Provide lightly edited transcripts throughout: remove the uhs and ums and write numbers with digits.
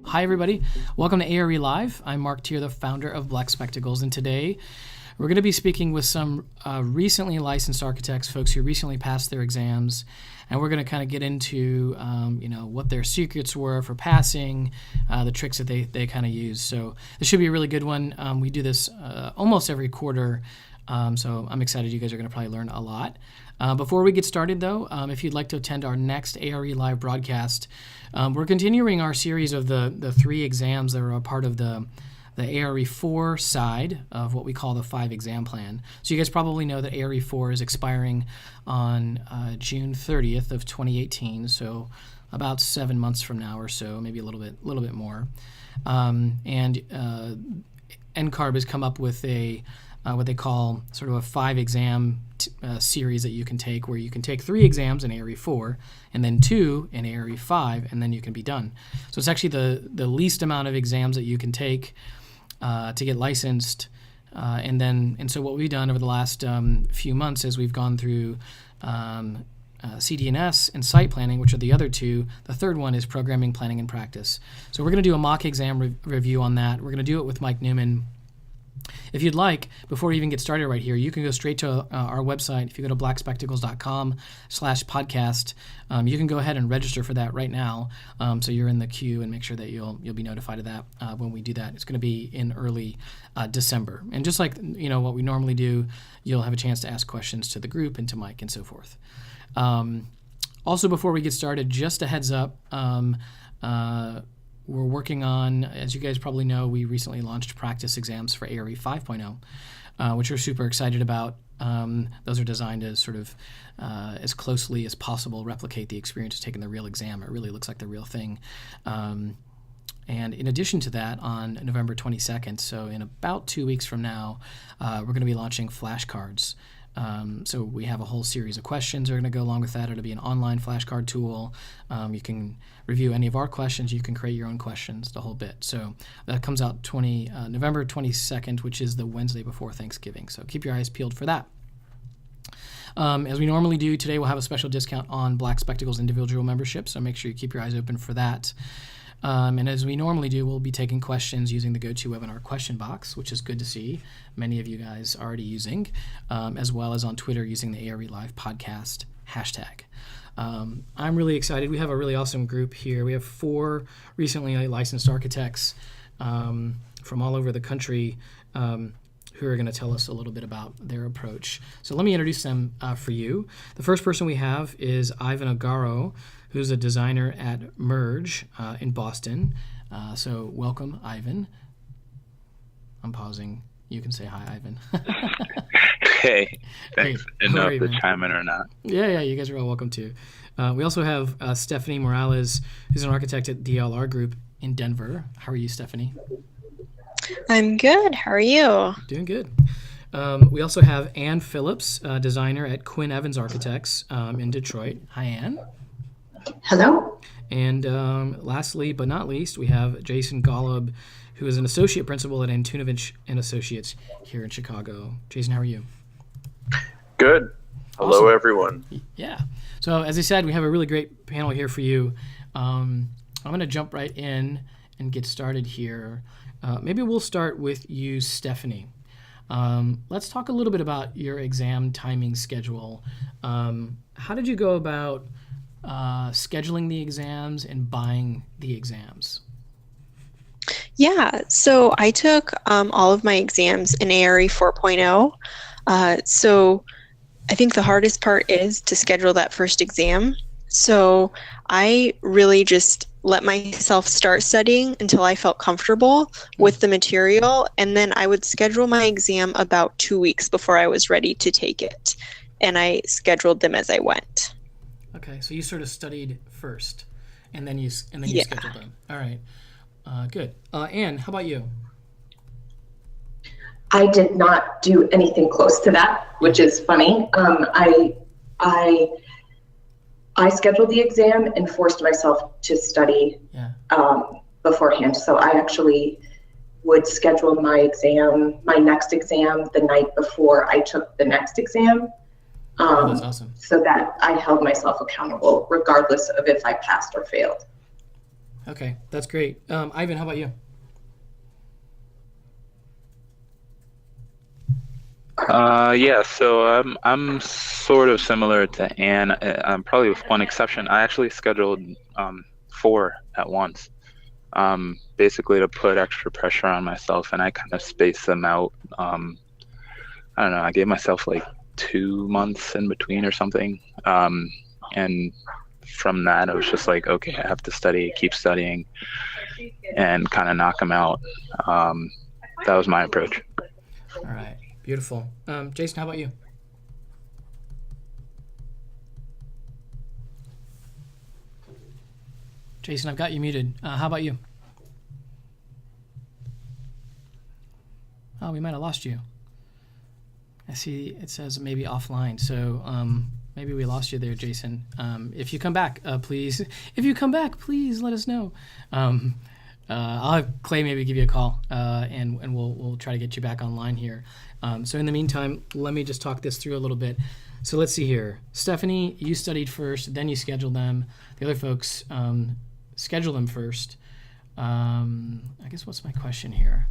Hi, everybody. Welcome to ARE Live. I'm Mark Tier, the founder of Black Spectacles, and today we're going to be speaking with some recently licensed architects, folks who recently passed their exams, and we're going to kind of get into what their secrets were for passing, the tricks that they kind of use. So this should be a really good one. We do this almost every quarter, so I'm excited. You guys are going to probably learn a lot. Before we get started, though, if you'd like to attend our next ARE Live broadcast, we're continuing our series of the three exams that are a part of the ARE 4 side of what we call the 5 exam plan. So you guys probably know that ARE 4 is expiring on June 30th of 2018, so about 7 months from now or so, maybe a little bit more. And NCARB has come up with what they call sort of a 5 exam series that you can take, where you can take 3 exams in ARE 4 and then 2 in ARE 5, and then you can be done. So it's actually the least amount of exams that you can take to get licensed. And so what we've done over the last few months is we've gone through CDNS and site planning, which are the other 2. The third one is programming, planning, and practice. So we're going to do a mock exam review on that. We're going to do it with Mike Newman. If you'd like, before we even get started right here, you can go straight to our website. If you go to blackspectacles.com/podcast, you can go ahead and register for that right now. So you're in the queue, and make sure that you'll be notified of that when we do that. It's going to be in early December. And just like what we normally do, you'll have a chance to ask questions to the group and to Mike and so forth. Also, before we get started, just a heads up, we're working on, as you guys probably know, we recently launched practice exams for ARE 5.0, which we're super excited about. Those are designed to sort of, as closely as possible, replicate the experience of taking the real exam. It really looks like the real thing. And in addition to that, on November 22nd, so in about 2 weeks from now, we're going to be launching flashcards. So we have a whole series of questions that are going to go along with that. It'll be an online flashcard tool. You can review any of our questions. You can create your own questions, the whole bit. So that comes out November 22nd, which is the Wednesday before Thanksgiving. So keep your eyes peeled for that. As we normally do, today we'll have a special discount on Black Spectacles individual membership, so make sure you keep your eyes open for that. And as we normally do, we'll be taking questions using the GoToWebinar question box, which is good to see many of you guys already using, as well as on Twitter using the ARE Live podcast hashtag. I'm really excited. We have a really awesome group here. We have 4 recently licensed architects from all over the country who are going to tell us a little bit about their approach. So let me introduce them for you. The first person we have is Ivan Ogaro, who's a designer at Merge in Boston. So welcome, Ivan. I'm pausing. You can say hi, Ivan. Hey, thanks. Hey, Didn't know if to chime in or not. Yeah, you guys are all welcome too. We also have Stephanie Morales, who's an architect at DLR Group in Denver. How are you, Stephanie? I'm good. How are you? Doing good. We also have Ann Phillips, designer at Quinn Evans Architects in Detroit. Hi, Ann. Hello. And lastly, but not least, we have Jason Golub, who is an associate principal at Antunovich and Associates here in Chicago. Jason, how are you? Good. Hello, Awesome. Everyone. Yeah. So as I said, we have a really great panel here for you. I'm going to jump right in and get started here. Maybe we'll start with you, Stephanie. Let's talk a little bit about your exam timing schedule. How did you go about scheduling the exams and buying the exams? Yeah, so I took all of my exams in ARE 4.0. So I think the hardest part is to schedule that first exam. So I really just let myself start studying until I felt comfortable with the material, and then I would schedule my exam about 2 weeks before I was ready to take it, and I scheduled them as I went. Okay, so you sort of studied first, and then you scheduled them. All right, good. Anne, how about you? I did not do anything close to that, which is funny. I scheduled the exam and forced myself to study beforehand. So I actually would schedule my next exam the night before I took the next exam. That's awesome. So that I held myself accountable regardless of if I passed or failed. Okay, that's great. Ivan, how about you? Yeah, so I'm sort of similar to Anne. Probably with one exception. I actually scheduled 4 at once, basically to put extra pressure on myself, and I kind of spaced them out. I don't know. I gave myself like 2 months in between or something, and from that, I was just like, okay, I have to study, keep studying, and kind of knock them out. That was my approach. All right. Beautiful. Jason, how about you? Jason, I've got you muted. How about you? Oh, we might have lost you. I see it says maybe offline. So maybe we lost you there, Jason. If you come back, please. If you come back, please let us know. I'll have Clay maybe give you a call, and we'll try to get you back online here. So in the meantime, let me just talk this through a little bit. So let's see here. Stephanie, you studied first, then you scheduled them. The other folks schedule them first. I guess what's my question here?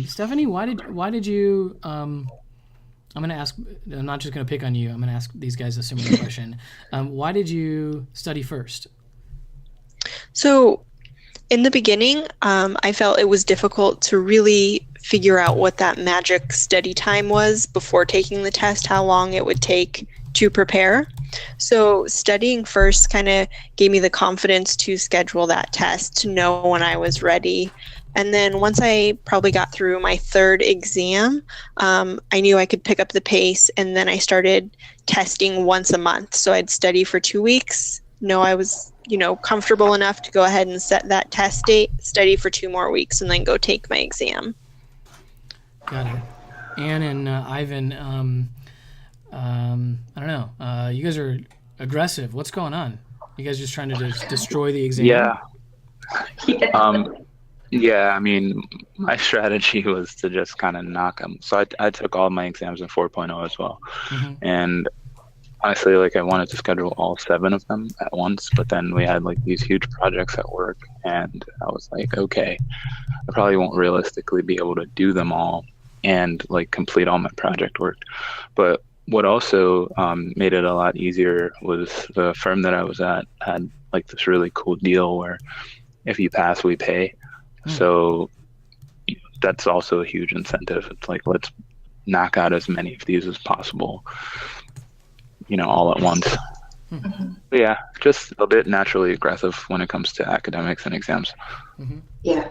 Stephanie, why did you? I'm going to ask. I'm not just going to pick on you. I'm going to ask these guys a similar question. Why did you study first? So in the beginning, I felt it was difficult to really figure out what that magic study time was before taking the test, how long it would take to prepare. So studying first kind of gave me the confidence to schedule that test, to know when I was ready. And then once I probably got through my 3rd exam, I knew I could pick up the pace, and then I started testing once a month. So I'd study for 2 weeks, know I was comfortable enough to go ahead and set that test date, study for 2 more weeks, and then go take my exam. Got it. Anne and Ivan, I don't know. You guys are aggressive. What's going on? You guys just trying to just destroy the exam? Yeah. Yeah, I mean, my strategy was to just kind of knock them. So I took all my exams in 4.0 as well. Mm-hmm. And honestly, like, I wanted to schedule all 7 of them at once, but then we had like these huge projects at work, and I was like, okay, I probably won't realistically be able to do them all and like complete all my project work. But what also made it a lot easier was the firm that I was at had like this really cool deal where if you pass, we pay. So that's also a huge incentive. It's like, let's knock out as many of these as possible, all at once. Mm-hmm. But yeah, just a bit naturally aggressive when it comes to academics and exams. Mm-hmm. Yeah,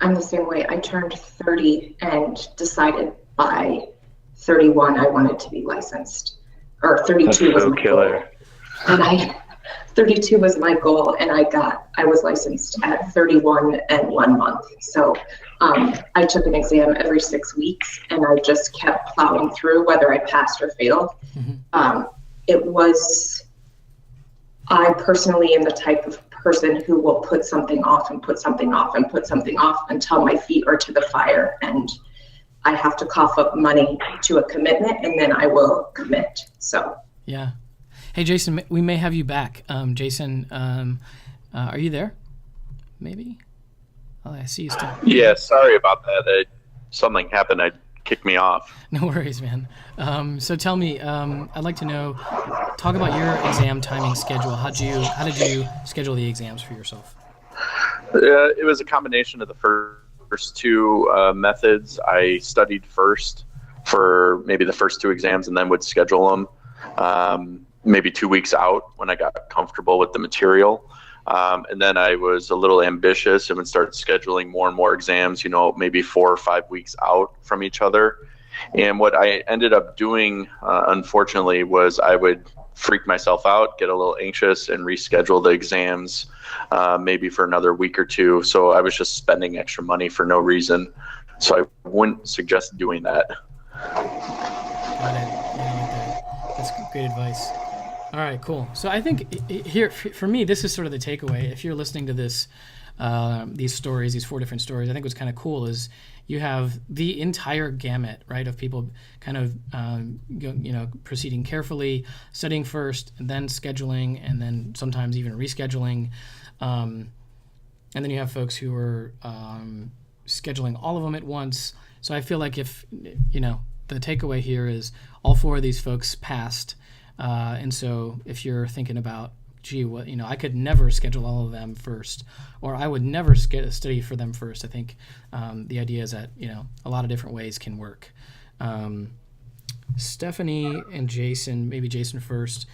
I'm the same way. I turned 30 and decided by 31 I wanted to be licensed, or 32 that's was so my killer. Goal. And 32 was my goal, and I was licensed at 31 and 1 month. So I took an exam every 6 weeks, and I just kept plowing through whether I passed or failed. Mm-hmm. I personally am the type of person who will put something off and put something off and put something off until my feet are to the fire, and I have to cough up money to a commitment, and then I will commit. So yeah. Hey, Jason, we may have you back. Jason, are you there? Maybe? Oh, I see you still. Yeah, sorry about that. Something happened. It kicked me off. No worries, man. So tell me, I'd like to know, talk about your exam timing schedule. How did you schedule the exams for yourself? It was a combination of the first 2 methods. I studied first for maybe the first 2 exams and then would schedule them. Maybe 2 weeks out when I got comfortable with the material. And then I was a little ambitious and would start scheduling more and more exams, maybe 4 or 5 weeks out from each other. And what I ended up doing, unfortunately, was I would freak myself out, get a little anxious, and reschedule the exams maybe for another week or 2. So I was just spending extra money for no reason. So I wouldn't suggest doing that. Got it. That's great advice. All right, cool. So I think here, for me, this is sort of the takeaway. If you're listening to this, these stories, these 4 different stories, I think what's kind of cool is you have the entire gamut, right, of people kind of, proceeding carefully, studying first, and then scheduling, and then sometimes even rescheduling. And then you have folks who are scheduling all of them at once. So I feel like if, the takeaway here is all 4 of these folks passed. And so if you're thinking about, gee, I could never schedule all of them first, or I would never study for them first. I think the idea is that, a lot of different ways can work. Stephanie and Jason, maybe Jason first.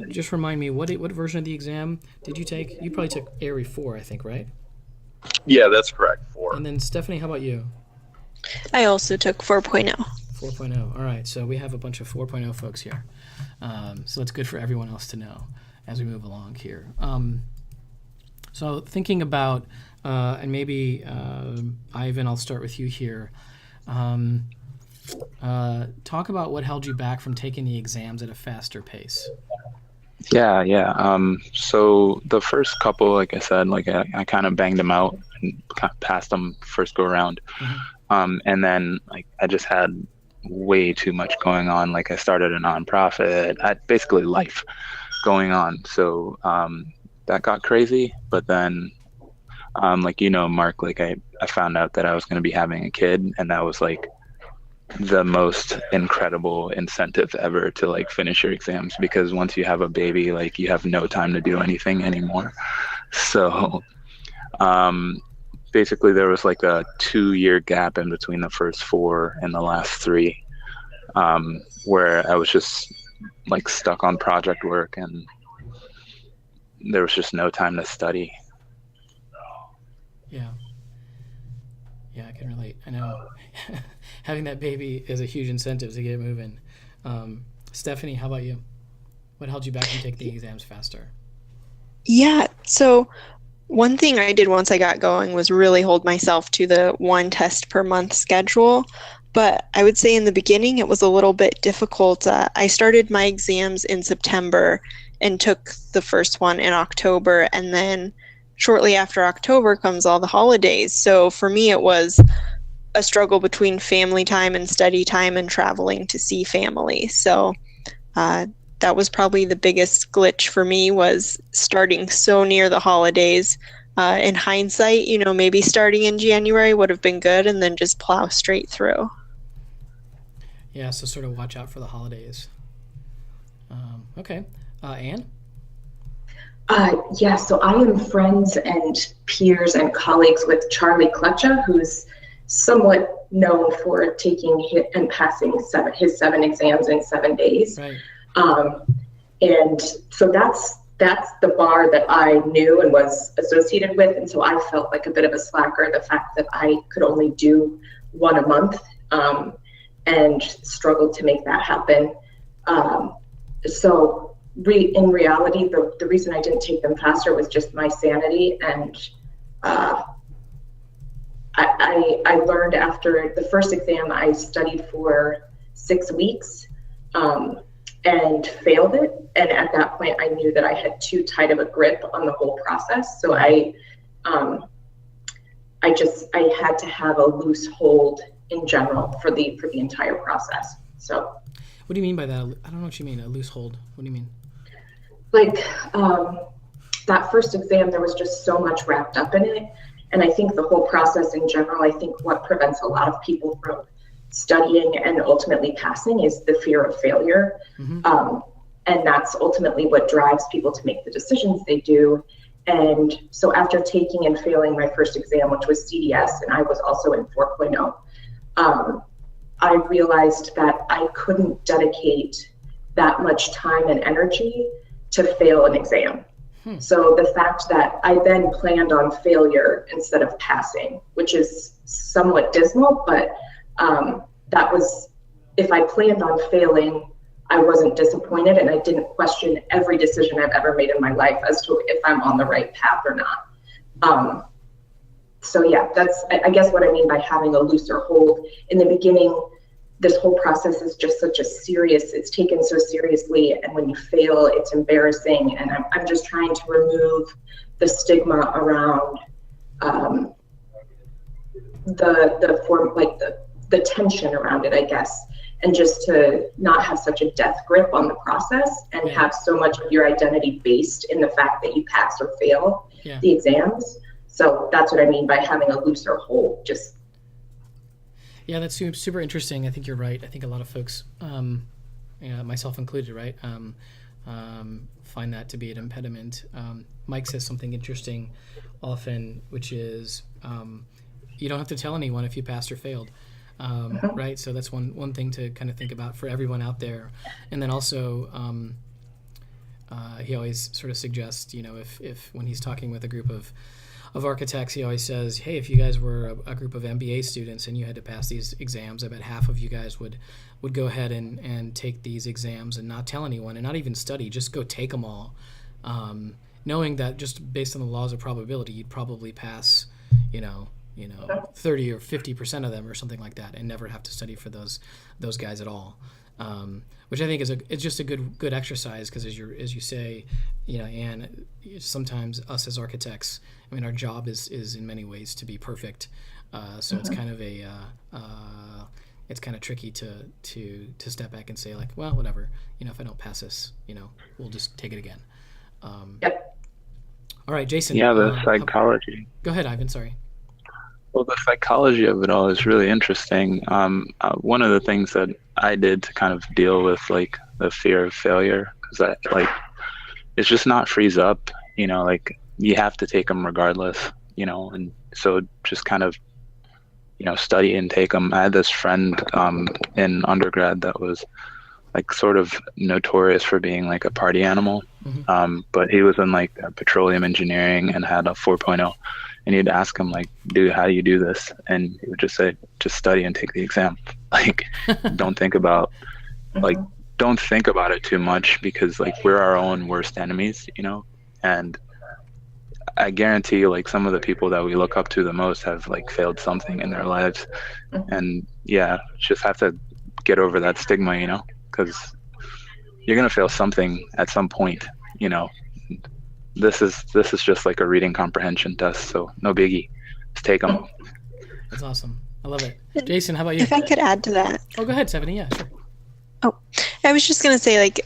Just remind me, what version of the exam did you take? You probably took ARI 4, I think, right? Yeah, that's correct. 4. And then Stephanie, how about you? I also took 4.0. 4.0. All right, so we have a bunch of 4.0 folks here. So that's good for everyone else to know as we move along here. So thinking about, and maybe Ivan, I'll start with you here. Talk about what held you back from taking the exams at a faster pace. Yeah. So the first couple, like I said, I kind of banged them out and passed them first go around. Mm-hmm. And then I just had way too much going on. Like I started a nonprofit, I had basically life going on. So that got crazy. But then, Mark, I found out that I was going to be having a kid, and that was the most incredible incentive ever to finish your exams, because once you have a baby, you have no time to do anything anymore. So basically there was a 2-year gap in between the first 4 and the last 3, where I was just stuck on project work, and there was just no time to study. Yeah, I can relate. I know having that baby is a huge incentive to get moving. Stephanie, how about you? What held you back from taking the exams faster? Yeah, so one thing I did once I got going was really hold myself to the 1 test per month schedule. But I would say in the beginning it was a little bit difficult. I started my exams in September and took the first one in October, and then shortly after October comes all the holidays. So for me it was a struggle between family time and study time and traveling to see family. So that was probably the biggest glitch for me, was starting so near the holidays. In hindsight, maybe starting in January would have been good, and then just plow straight through. Yeah, so sort of watch out for the holidays. Okay. Anne? So I am friends and peers and colleagues with Charlie Clutcha, who's somewhat known for taking and passing his 7 exams in 7 days. Right. And so that's the bar that I knew and was associated with. And so I felt like a bit of a slacker, the fact that I could only do 1 a month, and struggled to make that happen. In reality, the reason I didn't take them faster was just my sanity. And I learned after the first exam, I studied for 6 weeks and failed it. And at that point, I knew that I had too tight of a grip on the whole process. So I had to have a loose hold in general for the entire process. So. What do you mean by that? I don't know what you mean, a loose hold. What do you mean? That first exam, there was just so much wrapped up in it. And I think the whole process in general, I think what prevents a lot of people from studying and ultimately passing is the fear of failure. Mm-hmm. And that's ultimately what drives people to make the decisions they do. And so after taking and failing my first exam, which was CDS, and I was also in 4.0, I realized that I couldn't dedicate that much time and energy to fail an exam. So the fact that I then planned on failure instead of passing, which is somewhat dismal, but that was, if I planned on failing, I wasn't disappointed, and I didn't question every decision I've ever made in my life as to if I'm on the right path or not. So yeah, that's, I guess, what I mean by having a looser hold. In the beginning, this whole process is just it's taken so seriously, and when you fail, it's embarrassing, and I'm just trying to remove the stigma around the form, like the tension around it, I guess, and just to not have such a death grip on the process and have so much of your identity based in the fact that you pass or fail the exams. So that's what I mean by having a looser hold. Just that's super interesting. I think you're right. I think a lot of folks, myself included, right, find that to be an impediment. Mike says something interesting often, which is you don't have to tell anyone if you passed or failed. Right, so that's one thing to kind of think about for everyone out there. And then also, he always sort of suggests, if when he's talking with a group of architects, he always says, hey, if you guys were a group of MBA students and you had to pass these exams, I bet half of you guys would go ahead and take these exams and not tell anyone and not even study, just go take them all, knowing that just based on the laws of probability, you'd probably pass, 30 or 50% of them or something like that, and never have to study for those guys at all. Which I think it's just a good exercise, because as you say, Anne, sometimes us as architects, I mean, our job is in many ways to be perfect. So it's kind of it's kind of tricky to step back and say, like, well, whatever, if I don't pass this, we'll just take it again. All right, Jason. Yeah, the psychology. Go ahead, Ivan. Sorry. Well, the psychology of it all is really interesting. One of the things that I did to kind of deal with like the fear of failure, because it's just not freeze up, like you have to take them regardless, and so just kind of, study and take them. I had this friend in undergrad that was like sort of notorious for being like a party animal, but he was in like petroleum engineering and had a 4.0. And you'd ask him, like, dude, how do you do this? And he would just say, just study and take the exam. Like, don't think about it too much, because, like, we're our own worst enemies, And I guarantee you, like, some of the people that we look up to the most have, like, failed something in their lives. And, just have to get over that stigma, because you're going to fail something at some point, This is just like a reading comprehension test, so no biggie. Just take them. That's awesome. I love it. Jason, how about you? If I could add to that. Oh, go ahead, Stephanie. Yeah, sure. Oh, I was just going to say, like,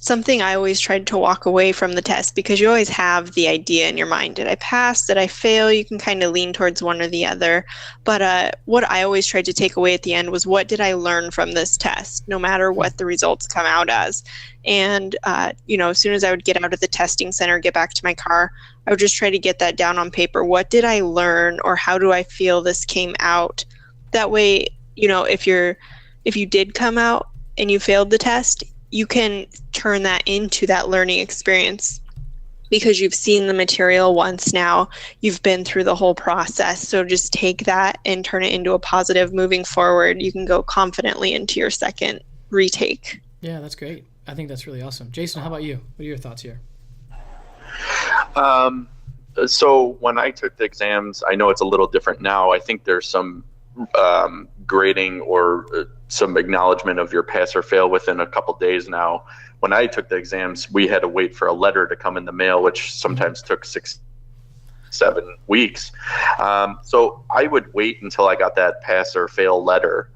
something I always tried to walk away from the test, because you always have the idea in your mind. Did I pass? Did I fail? You can kind of lean towards one or the other. But what I always tried to take away at the end was, what did I learn from this test, no matter what the results come out as? And, as soon as I would get out of the testing center, get back to my car, I would just try to get that down on paper. What did I learn, or how do I feel this came out? That way, if you did come out and you failed the test, you can turn that into that learning experience, because you've seen the material once now. You've been through the whole process. So just take that and turn it into a positive. Moving forward, you can go confidently into your second retake. Yeah, that's great. I think that's really awesome. Jason, how about you? What are your thoughts here? So when I took the exams, I know it's a little different now. I think there's some grading or some acknowledgement of your pass or fail within a couple days now. When I took the exams, we had to wait for a letter to come in the mail, which sometimes took 6-7 weeks. So I would wait until I got that pass or fail letter.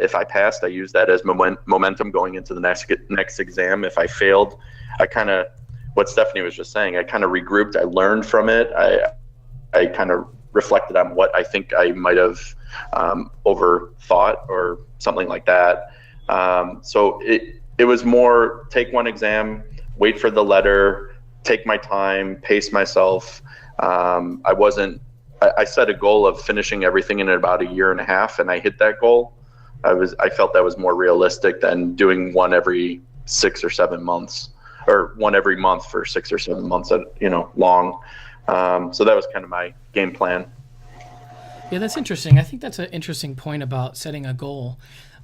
If I passed, I used that as momentum going into the next exam. If I failed, I kind of, what Stephanie was just saying, I kind of regrouped. I learned from it. I kind of reflected on what I think I might have overthought or something like that. So it was more take one exam, wait for the letter, take my time, pace myself. I set a goal of finishing everything in about a year and a half, and I hit that goal. I felt that was more realistic than doing one every 6 or 7 months, or one every month for 6 or 7 months, long. So that was kind of my game plan. Yeah, that's interesting. I think that's an interesting point about setting a goal.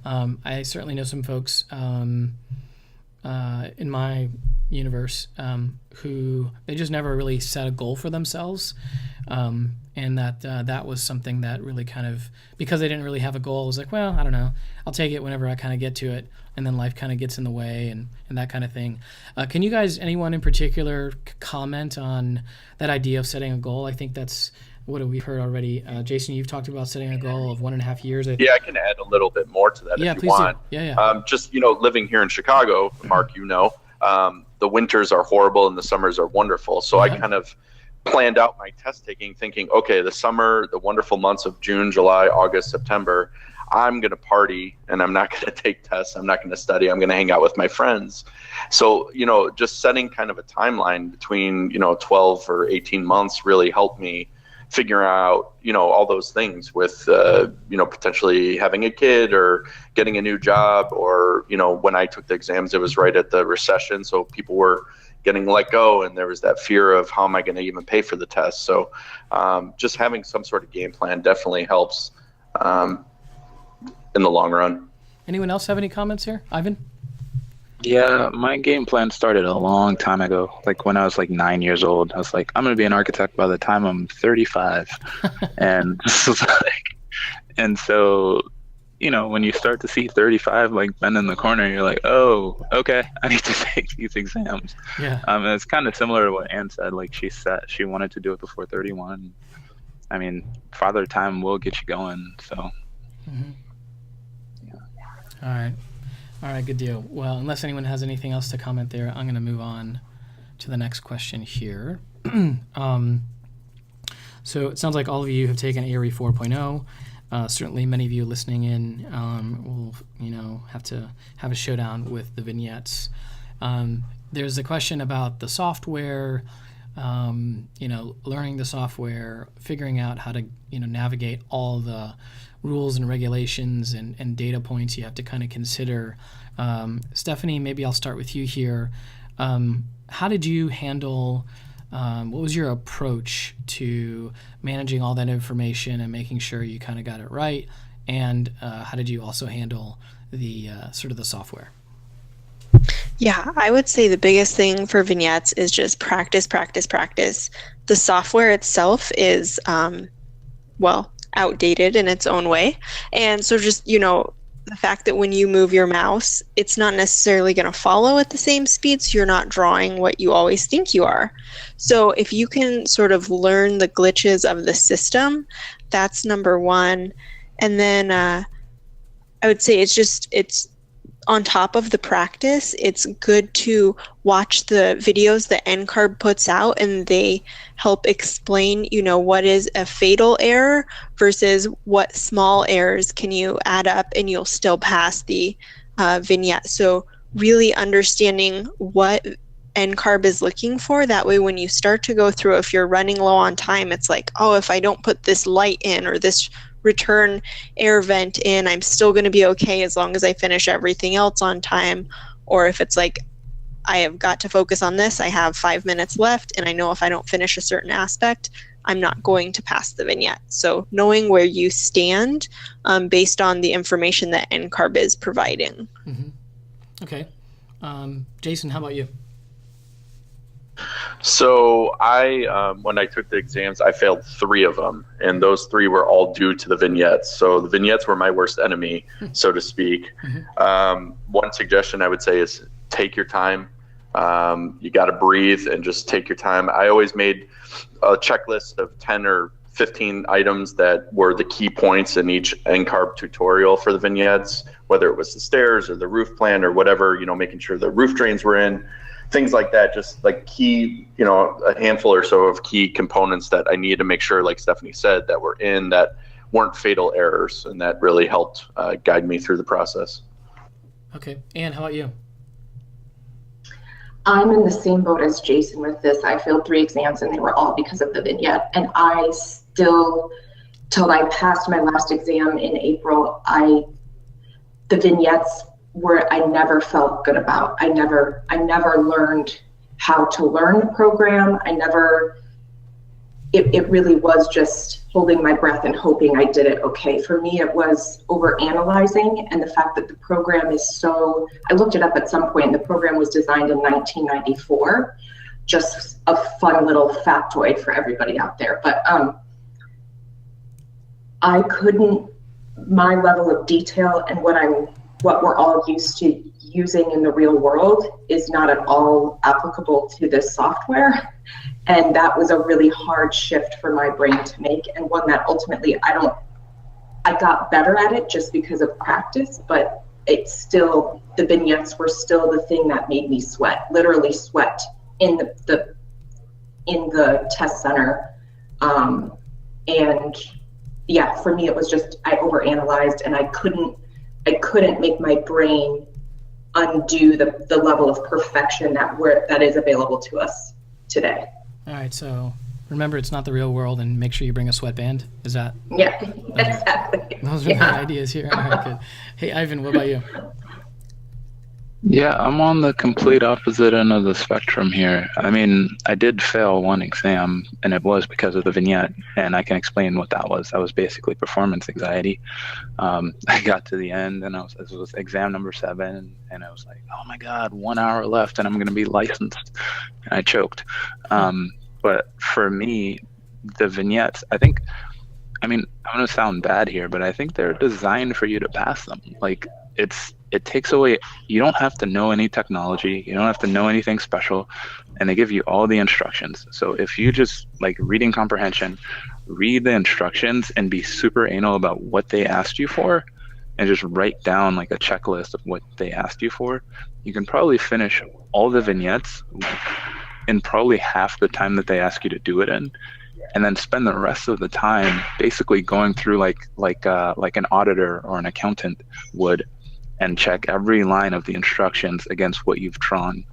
I certainly know some folks in my universe who they just never really set a goal for themselves, and that was something that really kind of, because they didn't really have a goal, it was like, well, I don't know, I'll take it whenever I kind of get to it, and then life kind of gets in the way and that kind of thing. Can you guys, anyone in particular, comment on that idea of setting a goal? I think that's what have we heard already? Jason, you've talked about setting a goal of 1.5 years. Yeah, I can add a little bit more to that if you please want. do. Yeah. Just, living here in Chicago, Mark, the winters are horrible and the summers are wonderful. So I kind of planned out my test taking thinking, okay, the summer, the wonderful months of June, July, August, September, I'm going to party and I'm not going to take tests. I'm not going to study. I'm going to hang out with my friends. So, just setting kind of a timeline between, 12 or 18 months really helped me figure out, all those things with, potentially having a kid or getting a new job or, when I took the exams, it was right at the recession. So people were getting let go and there was that fear of how am I going to even pay for the test. So just having some sort of game plan definitely helps in the long run. Anyone else have any comments here? Ivan? Yeah, my game plan started a long time ago. Like when I was like 9 years old, I was like, I'm going to be an architect by the time I'm 35. And so, when you start to see 35 like bend in the corner, you're like, oh, okay, I need to take these exams. Yeah. It's kind of similar to what Ann said. Like she said, she wanted to do it before 31. I mean, Father Time will get you going. So. Mm-hmm. All right, good deal. Well, unless anyone has anything else to comment there, I'm going to move on to the next question here. So it sounds like all of you have taken ARE 4.0. Certainly many of you listening in will, have to have a showdown with the vignettes. There's a question about the software, learning the software, figuring out how to, navigate all the rules and regulations and data points you have to kind of consider. Stephanie, maybe I'll start with you here. How did you handle, what was your approach to managing all that information and making sure you kind of got it right? And how did you also handle the sort of the software? Yeah, I would say the biggest thing for vignettes is just practice. The software itself is, outdated in its own way. And so just, the fact that when you move your mouse, it's not necessarily going to follow at the same speed, so you're not drawing what you always think you are. So if you can sort of learn the glitches of the system, that's number one. And then I would say it's on top of the practice, it's good to watch the videos that NCARB puts out, and they help explain, what is a fatal error versus what small errors can you add up and you'll still pass the vignette. So really understanding what NCARB is looking for. That way, when you start to go through, if you're running low on time, it's like, oh, if I don't put this light in or this return air vent in, I'm still going to be okay as long as I finish everything else on time. Or if it's like, I have got to focus on this, I have 5 minutes left, and I know if I don't finish a certain aspect, I'm not going to pass the vignette. So knowing where you stand based on the information that NCARB is providing. Mm-hmm. Okay. Jason, how about you? So when I took the exams, I failed 3 of them, and those 3 were all due to the vignettes. So the vignettes were my worst enemy, so to speak. Mm-hmm. One suggestion I would say is take your time. You got to breathe and just take your time. I always made a checklist of 10 or 15 items that were the key points in each NCARB tutorial for the vignettes, whether it was the stairs or the roof plan or whatever, making sure the roof drains were in. Things like that, just like key, a handful or so of key components that I needed to make sure, like Stephanie said, that were in that weren't fatal errors. And that really helped guide me through the process. Okay. Ann, how about you? I'm in the same boat as Jason with this. I failed 3 exams and they were all because of the vignette. And I still, till I passed my last exam in April, the vignettes where I never felt good about. I never learned how to learn the program. It really was just holding my breath and hoping I did it okay. For me, it was over analyzing, and the fact that the program is I looked it up at some point, the program was designed in 1994. Just a fun little factoid for everybody out there. But my level of detail and what we're all used to using in the real world is not at all applicable to this software. And that was a really hard shift for my brain to make, and one that ultimately I got better at it just because of practice, but it's still, the vignettes were still the thing that made me sweat, literally sweat in the test center. And yeah, for me, it was just, I overanalyzed, and I couldn't make my brain undo the level of perfection that is available to us today. All right, so remember, it's not the real world, and make sure you bring a sweatband. Is that? Yeah, exactly. Those are my ideas here. All right, good. Hey, Ivan, what about you? Yeah, I'm on the complete opposite end of the spectrum here. I mean, I did fail one exam, and it was because of the vignette, and I can explain what that was. That was basically performance anxiety. I got to the end, and it was exam number 7, and I was like, oh my God, 1 hour left, and I'm going to be licensed. And I choked. But for me, the vignettes, I mean, I'm going to sound bad here, but I think they're designed for you to pass them. Like, it takes away, you don't have to know any technology, you don't have to know anything special, and they give you all the instructions. So if you just, like, reading comprehension, read the instructions and be super anal about what they asked you for, and just write down like a checklist of what they asked you for, you can probably finish all the vignettes in probably half the time that they ask you to do it in, and then spend the rest of the time basically going through like an auditor or an accountant would, and check every line of the instructions against what you've drawn.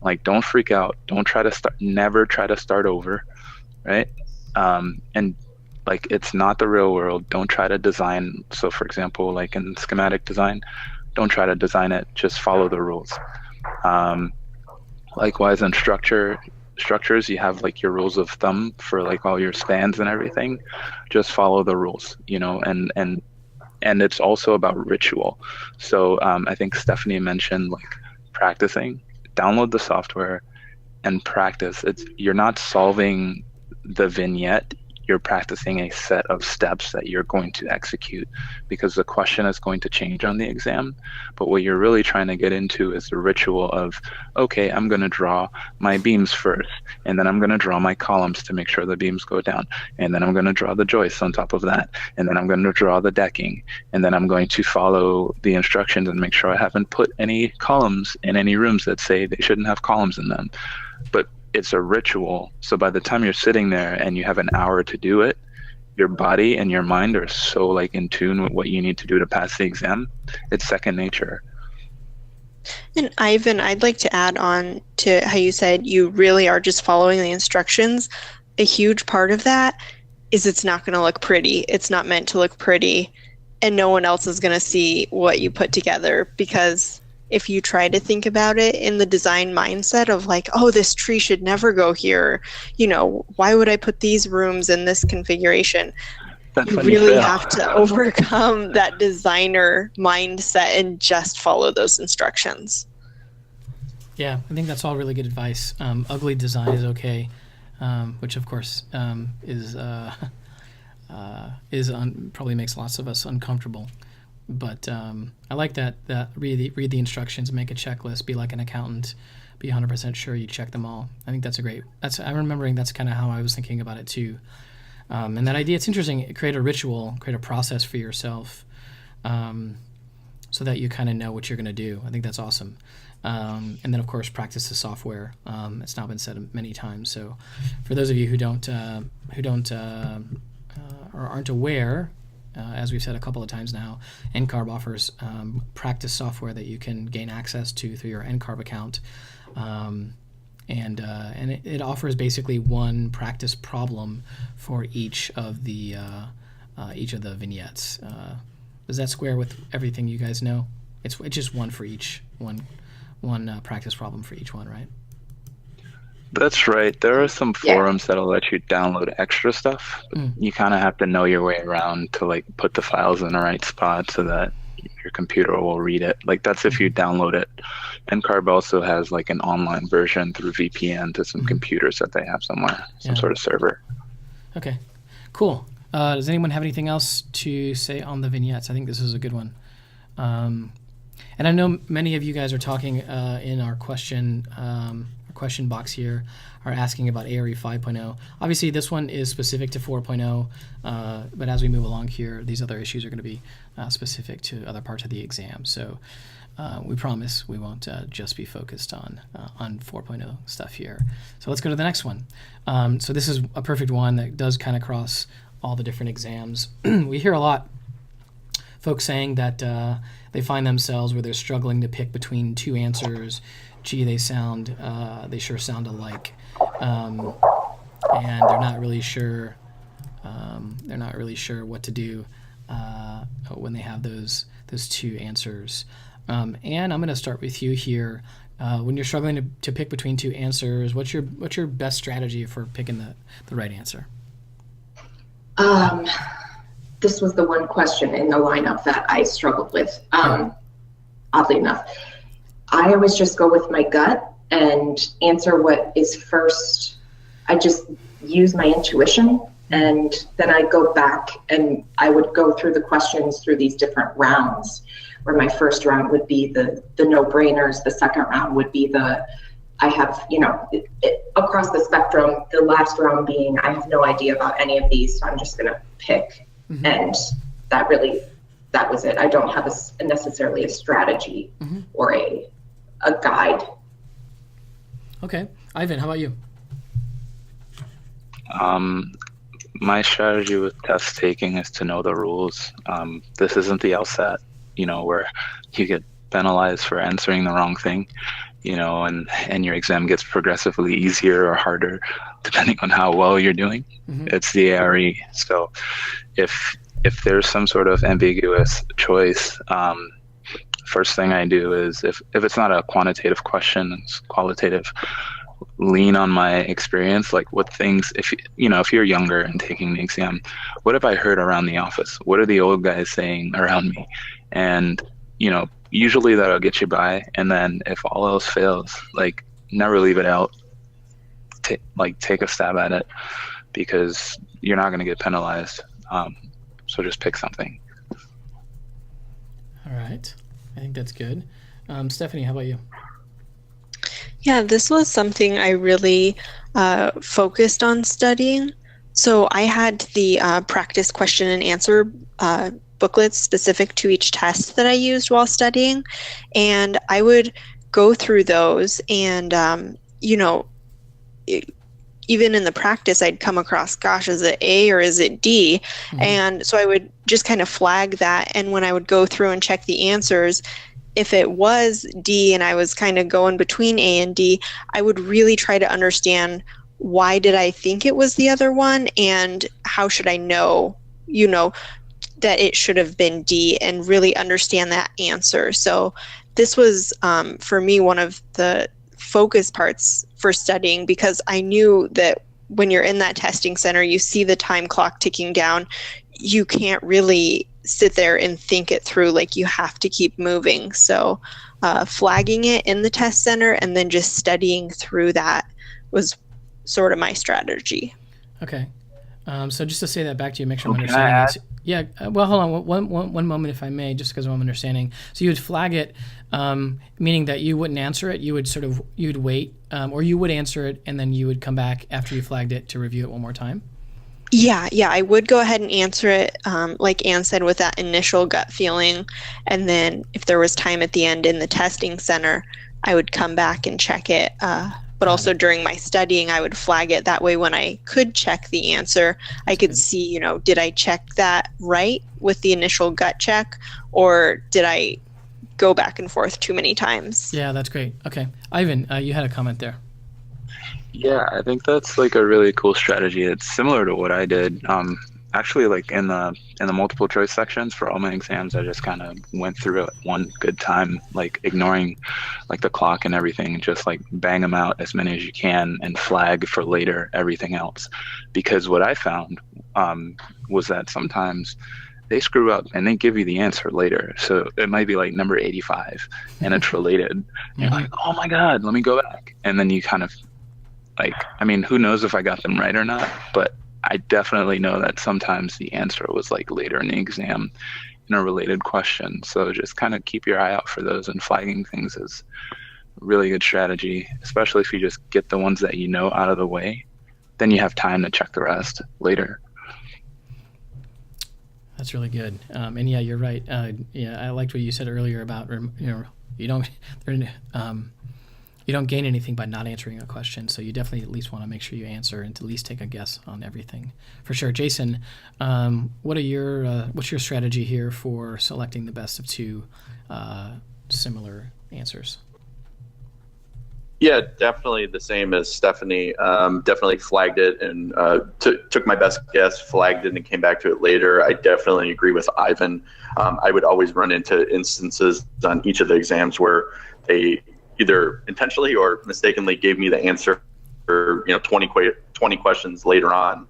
Like, don't freak out. Don't try to never try to start over, right? And like, it's not the real world. Don't try to design. So for example, like in schematic design, don't try to design it. Just follow the rules. Likewise, in structures, you have like your rules of thumb for like all your spans and everything. Just follow the rules, and it's also about ritual. So I think Stephanie mentioned like practicing. Download the software and practice. You're not solving the vignette, you're practicing a set of steps that you're going to execute, because the question is going to change on the exam. But what you're really trying to get into is the ritual of, okay, I'm going to draw my beams first, and then I'm going to draw my columns to make sure the beams go down, and then I'm going to draw the joists on top of that, and then I'm going to draw the decking, and then I'm going to follow the instructions and make sure I haven't put any columns in any rooms that say they shouldn't have columns in them. But it's a ritual. So by the time you're sitting there and you have an hour to do it, your body and your mind are so like in tune with what you need to do to pass the exam. It's second nature. And Ivan, I'd like to add on to how you said you really are just following the instructions. A huge part of that is it's not going to look pretty. It's not meant to look pretty, and no one else is going to see what you put together, because if you try to think about it in the design mindset of like, oh, this tree should never go here, why would I put these rooms in this configuration? That's you really have to overcome that designer mindset and just follow those instructions. Yeah, I think that's all really good advice. Ugly design is okay, which of course probably makes lots of us uncomfortable. But I like that read the instructions, make a checklist, be like an accountant, be 100% sure you check them all. I think I'm remembering that's kind of how I was thinking about it too. And that idea, it's interesting, create a ritual, create a process for yourself, so that you kind of know what you're going to do. I think that's awesome. And then of course, practice the software. It's now been said many times. So for those of you who don't or aren't aware, as we've said a couple of times now, NCARB offers practice software that you can gain access to through your NCARB account, and it offers basically one practice problem for each of the vignettes. Does that square with everything you guys know? It's just one for each one practice problem for each one, right? That's right. There are some forums that'll let you download extra stuff. You kind of have to know your way around to like put the files in the right spot so that your computer will read it. Like, that's if you download it. NCARB also has like an online version through VPN to some computers that they have somewhere, some sort of server. Okay, cool. Does anyone have anything else to say on the vignettes? I think this is a good one. And I know many of you guys are talking in our question question box here are asking about ARE 5.0. Obviously, this one is specific to 4.0, but as we move along here, these other issues are going to be specific to other parts of the exam. So we promise we won't just be focused on 4.0 stuff here. So let's go to the next one. So this is a perfect one that does kind of cross all the different exams. We hear a lot folks saying that they find themselves where they're struggling to pick between two answers. Gee, they sure sound alike, and they're not really sure. They're not really sure what to do when they have those two answers. And I'm going to start with you here. When you're struggling to pick between two answers, what's your best strategy for picking the right answer? This was the one question in the lineup that I struggled with, oddly enough. I always just go with my gut and answer what is first. I just use my intuition, and then I go back and I would go through the questions through these different rounds, where my first round would be the no-brainers, the second round would be I have, across the spectrum, the last round being I have no idea about any of these, so I'm just going to pick. Mm-hmm. And that was it. I don't have necessarily a strategy or a guide. Okay. Ivan, how about you? My strategy with test taking is to know the rules. This isn't the LSAT, where you get penalized for answering the wrong thing, and your exam gets progressively easier or harder depending on how well you're doing. Mm-hmm. It's the ARE. So if there's some sort of ambiguous choice, first thing I do is if it's not a quantitative question, it's qualitative, lean on my experience. Like what things, if you're younger and taking the exam, what have I heard around the office? What are the old guys saying around me? And, usually that'll get you by. And then if all else fails, like never leave it out. Take a stab at it, because you're not going to get penalized. So just pick something. All right. I think that's good. Stephanie, how about you? Yeah, this was something I really focused on studying. So I had the practice question and answer booklets specific to each test that I used while studying. And I would go through those and, even in the practice, I'd come across, gosh, is it A or is it D? Mm-hmm. And so I would just kind of flag that. And when I would go through and check the answers, if it was D and I was kind of going between A and D, I would really try to understand, why did I think it was the other one? And how should I know, that it should have been D, and really understand that answer. So this was, for me, one of the focus parts for studying, because I knew that when you're in that testing center, you see the time clock ticking down. You can't really sit there and think it through. Like, you have to keep moving. So flagging it in the test center and then just studying through that was sort of my strategy. Okay. So just to say that back to you, make sure I'm understanding it. Yeah. Well, hold on one moment, if I may, just because I'm understanding. So you would flag it, meaning that you wouldn't answer it. You would wait, or you would answer it, and then you would come back after you flagged it to review it one more time. Yeah, I would go ahead and answer it, like Anne said, with that initial gut feeling. And then if there was time at the end in the testing center, I would come back and check it. But also during my studying, I would flag it. That way, when I could check the answer, I could see, did I check that right with the initial gut check, or did I go back and forth too many times? Yeah, that's great. Okay. Ivan, you had a comment there. Yeah, I think that's like a really cool strategy. It's similar to what I did. Actually, like in the multiple choice sections for all my exams, I just kind of went through it one good time, like ignoring like the clock and everything, and just like bang them out as many as you can and flag for later everything else. Because what I found was that sometimes they screw up and they give you the answer later. So it might be like number 85 and it's related. And you're like, oh my God, let me go back. And then you kind of who knows if I got them right or not, but I definitely know that sometimes the answer was like later in the exam in a related question. So just kind of keep your eye out for those, and flagging things is really good strategy, especially if you just get the ones that you know out of the way. Then you have time to check the rest later. That's really good. And yeah, you're right. Yeah, I liked what you said earlier about, you don't gain anything by not answering a question. So you definitely at least want to make sure you answer and to at least take a guess on everything. For sure. Jason, what's your strategy here for selecting the best of two similar answers? Yeah, definitely the same as Stephanie. Definitely flagged it and took my best guess, flagged it, and came back to it later. I definitely agree with Ivan. I would always run into instances on each of the exams where they either intentionally or mistakenly gave me the answer for 20 questions later on.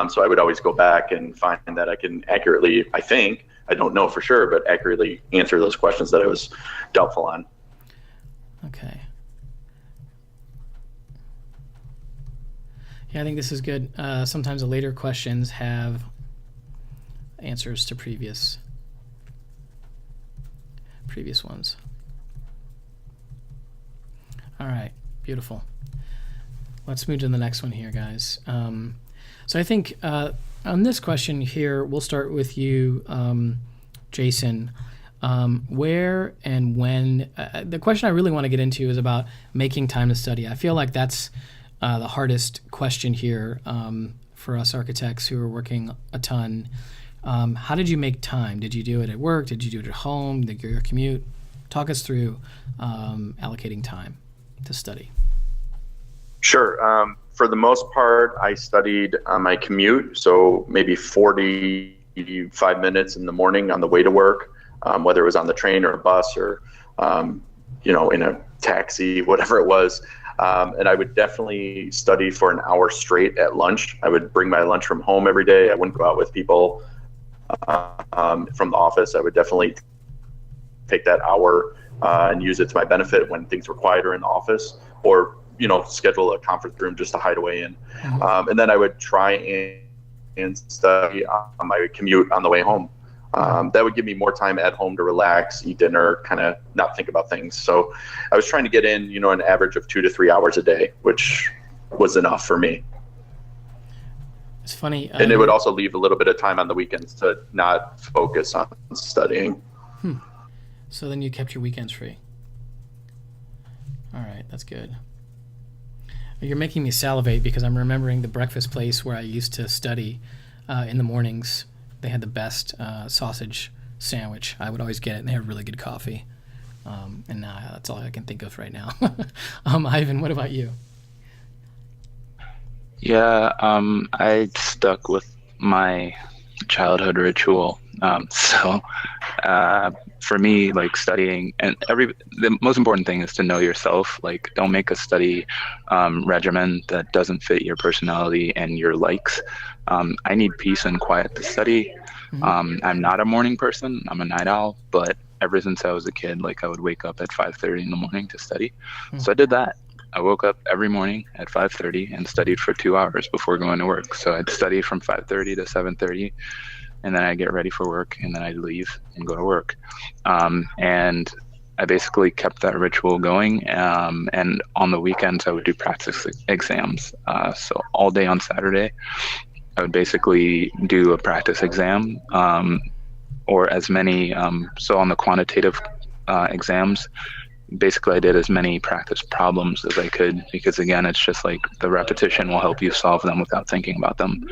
So I would always go back and find that I can accurately, I don't know for sure, but accurately answer those questions that I was doubtful on. Okay. Yeah, I think this is good. Sometimes the later questions have answers to previous ones. All right, beautiful. Let's move to the next one here, guys. So I think on this question here, we'll start with you, Jason. Where and when? The question I really want to get into is about making time to study. I feel like that's the hardest question here for us architects who are working a ton. How did you make time? Did you do it at work? Did you do it at home? Your commute? Talk us through allocating time to study. Sure. For the most part, I studied on my commute, so maybe 45 minutes in the morning on the way to work, whether it was on the train or a bus or, in a taxi, whatever it was. And I would definitely study for an hour straight at lunch. I would bring my lunch from home every day. I wouldn't go out with people from the office. I would definitely take that hour and use it to my benefit when things were quieter in the office, or schedule a conference room just to hide away in. And then I would try and study on my commute on the way home. That would give me more time at home to relax, eat dinner, kind of not think about things. So I was trying to get in, an average of 2 to 3 hours a day, which was enough for me. It's funny. And it would also leave a little bit of time on the weekends to not focus on studying. So then you kept your weekends free. All right, that's good. You're making me salivate because I'm remembering the breakfast place where I used to study in the mornings. They had the best sausage sandwich. I would always get it, and they had really good coffee. And now that's all I can think of right now. Ivan, what about you? Yeah, I stuck with my childhood ritual. So for me, like studying, and the most important thing is to know yourself. Like, don't make a study regimen that doesn't fit your personality and your likes. I need peace and quiet to study. I'm not a morning person. I'm a night owl, but ever since I was a kid, like I would wake up at 5:30 in the morning to study. So I did that. I woke up every morning at 5:30 and studied for 2 hours before going to work. So I'd study from 5:30 to 7:30, and then I'd get ready for work, and then I'd leave and go to work. And I basically kept that ritual going. And on the weekends, I would do practice exams. So all day on Saturday, I would basically do a practice exam, or as many. So on the quantitative exams, basically I did as many practice problems as I could, because again, it's just like the repetition will help you solve them without thinking about them.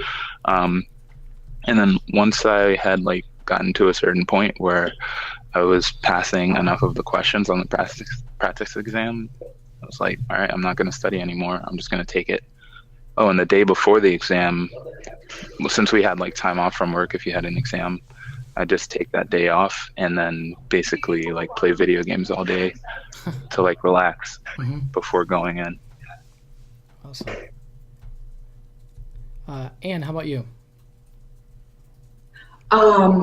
And then once I had like gotten to a certain point where I was passing enough of the questions on the practice exam, I was like, all right, I'm not going to study anymore. I'm just going to take it. Oh, and the day before the exam, well, since we had like time off from work, if you had an exam, I just take that day off and then basically like play video games all day to like relax before going in. Awesome. Anne, how about you?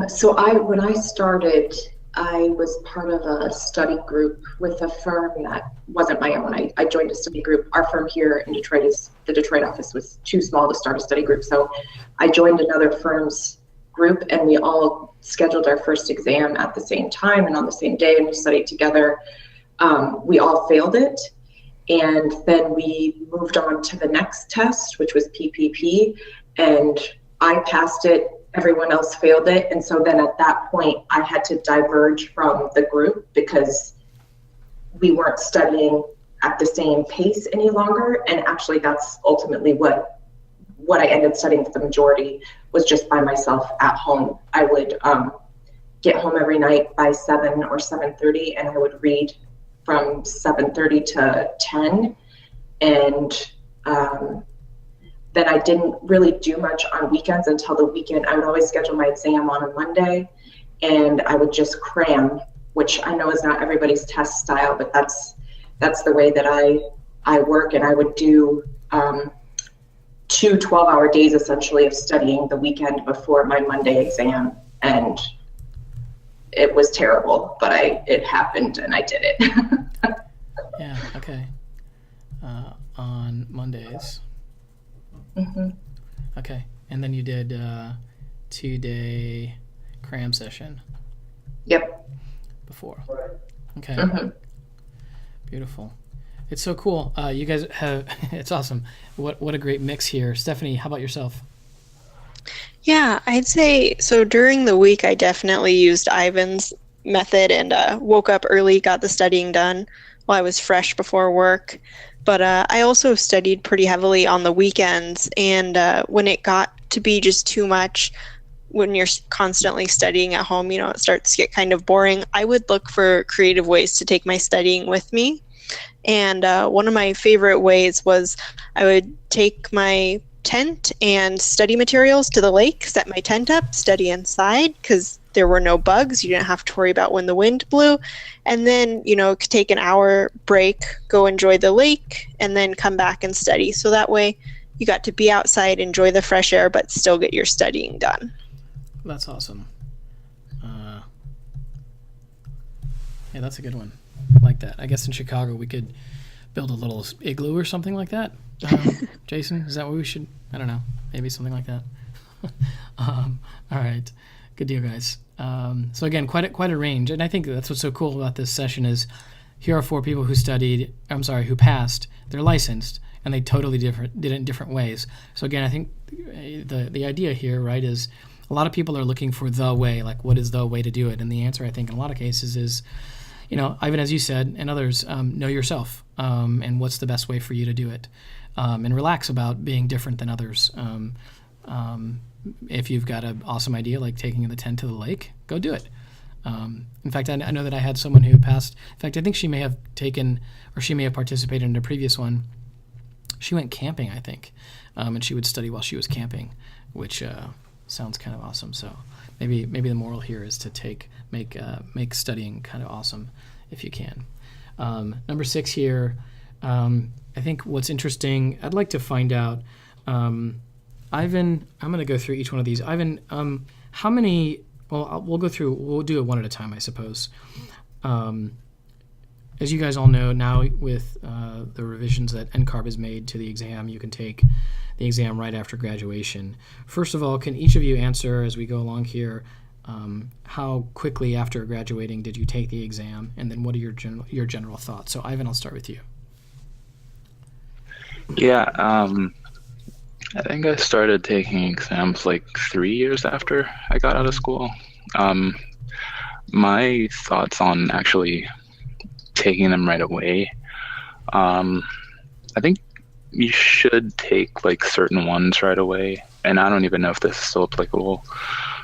So when I started, I was part of a study group with a firm that wasn't my own. I joined a study group. Our firm here in Detroit the Detroit office was too small to start a study group. So I joined another firm's group, and we all scheduled our first exam at the same time and on the same day, and we studied together. we all failed it. And then we moved on to the next test, which was PPP, and I passed it, everyone else failed it. And so then at that point, I had to diverge from the group because we weren't studying at the same pace any longer. And actually that's ultimately what I ended studying for the majority, was just by myself at home. I would get home every night by 7 or 7:30, and I would read from 7:30 to 10. And then I didn't really do much on weekends until the weekend. I would always schedule my exam on a Monday, and I would just cram, which I know is not everybody's test style, but that's the way that I work. And I would do 2 12-hour days essentially of studying the weekend before my Monday exam. And it was terrible, but it happened and I did it. Yeah, okay. On Mondays. Mm-hmm. Okay, and then you did 2-day cram session. Yep. Before. Okay. Mm-hmm. Beautiful. It's so cool. You guys have, it's awesome. What a great mix here. Stephanie, how about yourself? Yeah, I'd say so. During the week, I definitely used Ivan's method and woke up early, got the studying done while I was fresh before work. But I also studied pretty heavily on the weekends. And when it got to be just too much, when you're constantly studying at home, it starts to get kind of boring. I would look for creative ways to take my studying with me. And one of my favorite ways was I would take my tent and study materials to the lake, set my tent up, study inside because there were no bugs. You didn't have to worry about when the wind blew. And then, take an hour break, go enjoy the lake, and then come back and study. So that way you got to be outside, enjoy the fresh air, but still get your studying done. That's awesome. Yeah, that's a good one. I like that. I guess in Chicago we could build a little igloo or something like that. Jason, is that what we should? I don't know. Maybe something like that. All right. Good deal, guys. So again, quite a range. And I think that's what's so cool about this session is here are 4 people who passed. They're licensed, and they totally did it in different ways. So again, I think the idea here, right, is a lot of people are looking for the way, like what is the way to do it? And the answer, I think, in a lot of cases is, Ivan, as you said, and others, know yourself and what's the best way for you to do it. And relax about being different than others. If you've got an awesome idea like taking the tent to the lake, go do it. In fact, I know that I had someone who passed. In fact, I think she may have participated in a previous one. She went camping, I think, and she would study while she was camping, which sounds kind of awesome. So maybe the moral here is to make studying kind of awesome if you can. Number 6 here. I think what's interesting, I'd like to find out, Ivan, I'm going to go through each one of these. Ivan, how many, we'll do it one at a time, I suppose. As you guys all know, now with the revisions that NCARB has made to the exam, you can take the exam right after graduation. First of all, can each of you answer as we go along here, how quickly after graduating did you take the exam, and then what are your general thoughts? So Ivan, I'll start with you. Yeah, I think I started taking exams like 3 years after I got out of school. My thoughts on actually taking them right away, I think you should take like certain ones right away. And I don't even know if this is still applicable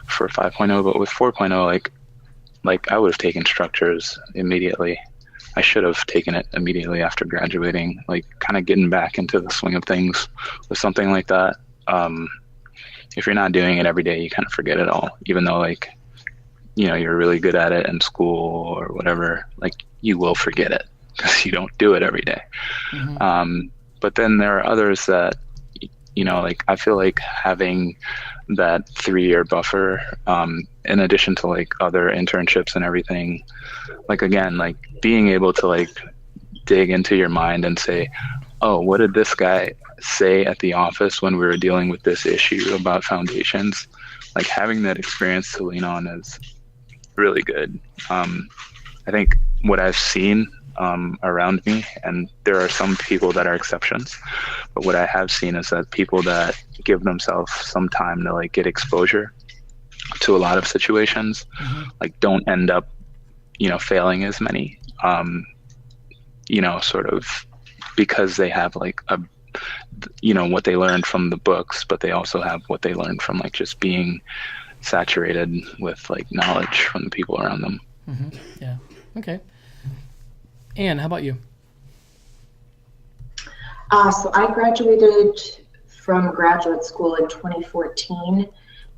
for 5.0, but with 4.0, like I would have taken structures immediately. I should have taken it immediately after graduating, like kind of getting back into the swing of things with something like that. If you're not doing it every day, you kind of forget it all, even though you're really good at it in school or whatever, like you will forget it because you don't do it every day. Mm-hmm. But then there are others that, I feel like having that 3-year buffer, in addition to like other internships and everything, like again, like being able to like dig into your mind and say, oh, what did this guy say at the office when we were dealing with this issue about foundations? Like having that experience to lean on is really good. I think what I've seen around me, and there are some people that are exceptions. But what I have seen is that people that give themselves some time to like get exposure to a lot of situations, like don't end up, failing as many, sort of because they have like what they learned from the books, but they also have what they learned from like just being saturated with like knowledge from the people around them. Yeah. Okay. Anne, how about you? So I graduated from graduate school in 2014,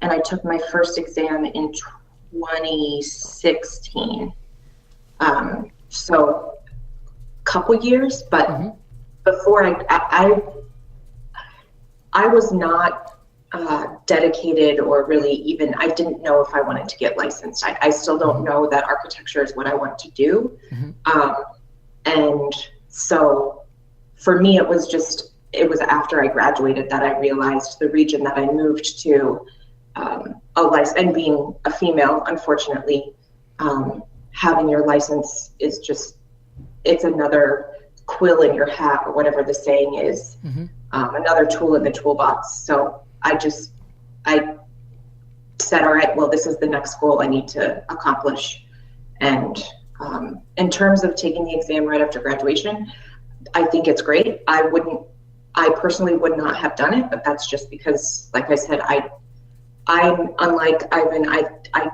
and I took my first exam in 2016. So a couple years, but before I was not dedicated or really even, I didn't know if I wanted to get licensed. I still don't know that architecture is what I want to do. And so for me, it was after I graduated that I realized the region that I moved to, and being a female, unfortunately, having your license is just, it's another quill in your hat, or whatever the saying is, another tool in the toolbox. So I said, all right, well, this is the next goal I need to accomplish. And in terms of taking the exam right after graduation, I think it's great. I personally would not have done it, but that's just because, like I said, I'm unlike Ivan. I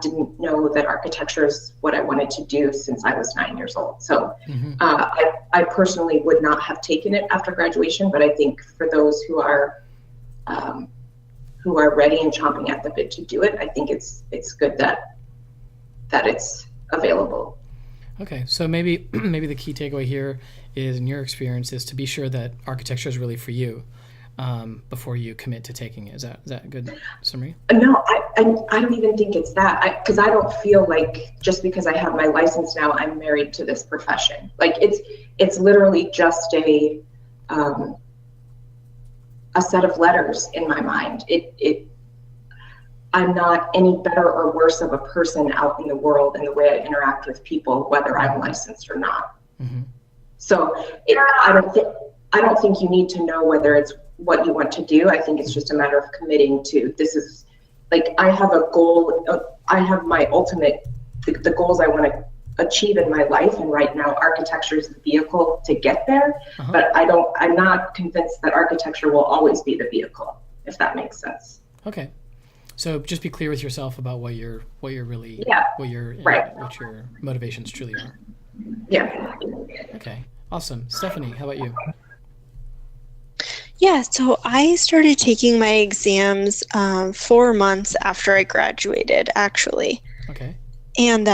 didn't know that architecture is what I wanted to do since I was 9 years old. So I personally would not have taken it after graduation, but I think for those who are ready and chomping at the bit to do it, I think it's good that it's available. Okay, so maybe the key takeaway here is, in your experience, is to be sure that architecture is really for you before you commit to taking it. Is that a good summary? No, I don't even think it's that, because I don't feel like just because I have my license now, I'm married to this profession. Like it's literally just a set of letters in my mind. I'm not any better or worse of a person out in the world in the way I interact with people, whether I'm licensed or not. So I don't think you need to know whether it's what you want to do. I think it's just a matter of committing to, this is like, I have a goal. I have my ultimate, the goals I want to achieve in my life. And right now architecture is the vehicle to get there. But I'm not convinced that architecture will always be the vehicle, if that makes sense. Okay. So just be clear with yourself about what your motivations truly are. Yeah. Okay. Awesome. Stephanie, how about you? Yeah, so I started taking my exams 4 months after I graduated, actually. Okay. And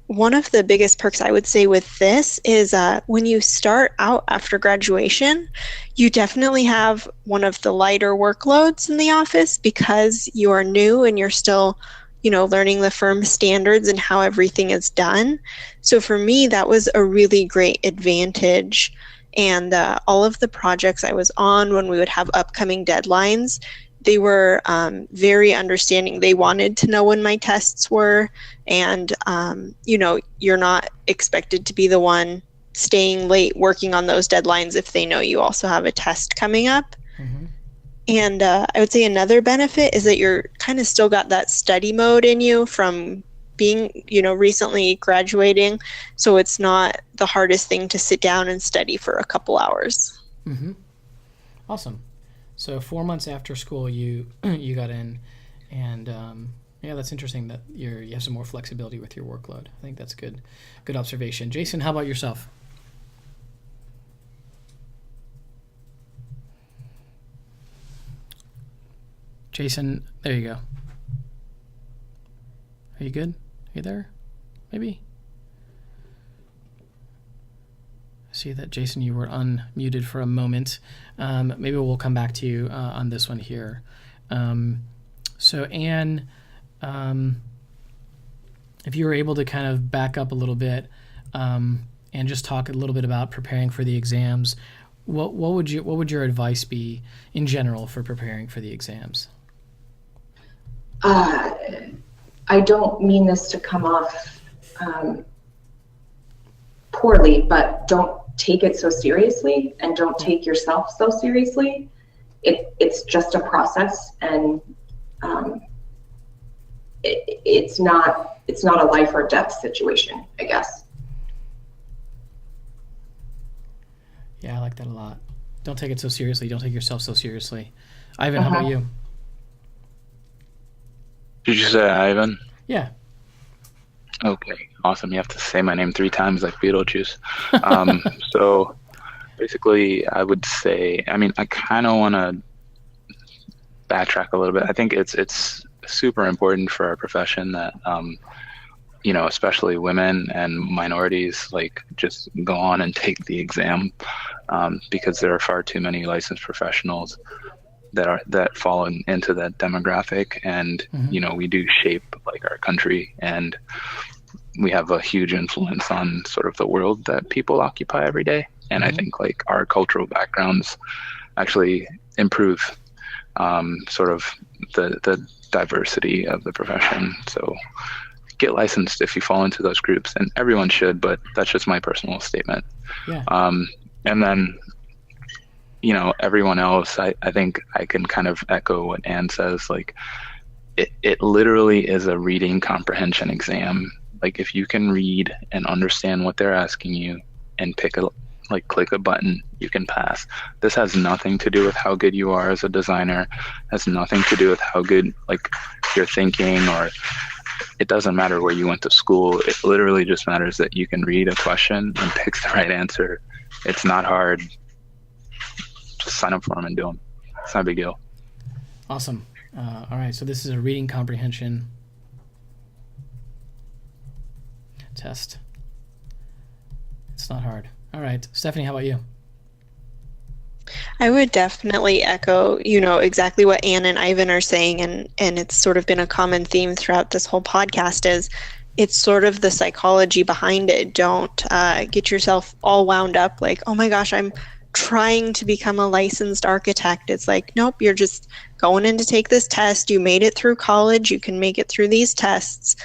one of the biggest perks I would say with this is when you start out after graduation, you definitely have one of the lighter workloads in the office because you are new and you're still, learning the firm standards and how everything is done. So for me, that was a really great advantage. And all of the projects I was on when we would have upcoming deadlines, they were very understanding. They wanted to know when my tests were. And, you're not expected to be the one staying late working on those deadlines if they know you also have a test coming up. And I would say another benefit is that you're kind of still got that study mode in you from being, recently graduating. So it's not the hardest thing to sit down and study for a couple hours. Awesome. So 4 months after school, you got in, and that's interesting that you have some more flexibility with your workload. I think that's good observation. Jason, how about yourself? Jason, there you go. Are you good? Are you there? Maybe? I see that, Jason, you were unmuted for a moment. Maybe we'll come back to you on this one here. So Anne, if you were able to kind of back up a little bit and just talk a little bit about preparing for the exams, what would your advice be in general for preparing for the exams? I don't mean this to come off poorly, but don't take it so seriously and don't take yourself so seriously. It's just a process, and it's not a life or death situation, I guess. Yeah, I like that a lot. Don't take it so seriously. Don't take yourself so seriously. Ivan, how about you? Did you say Ivan? Yeah. Okay, awesome. You have to say my name 3 times like Beetlejuice. So basically, I would say, I mean, I kind of want to backtrack a little bit. I think it's super important for our profession that, you know, especially women and minorities, like, just go on and take the exam, because there are far too many licensed professionals that fall into that demographic, and you know, we do shape like our country, and we have a huge influence on sort of the world that people occupy every day. And I think like our cultural backgrounds actually improve sort of the diversity of the profession. So get licensed if you fall into those groups, and everyone should, but that's just my personal statement. Yeah. And then, you know, everyone else, I think I can kind of echo what Anne says. Like, it literally is a reading comprehension exam. Like, if you can read and understand what they're asking you and click a button, you can pass. This has nothing to do with how good you are as a designer, has nothing to do with how good like you're thinking, or it doesn't matter where you went to school. It literally just matters that you can read a question and pick the right answer. It's not hard. Just sign up for them and do them. It's not a big deal. Awesome. All right, so this is a reading comprehension test. It's not hard. All right, Stephanie, how about you? I would definitely echo, you know, exactly what Anne and Ivan are saying, and it's sort of been a common theme throughout this whole podcast is it's sort of the psychology behind it. Don't get yourself all wound up like, oh my gosh, I'm trying to become a licensed architect. It's like, nope, you're just going in to take this test. You made it through college. You can make it through these tests.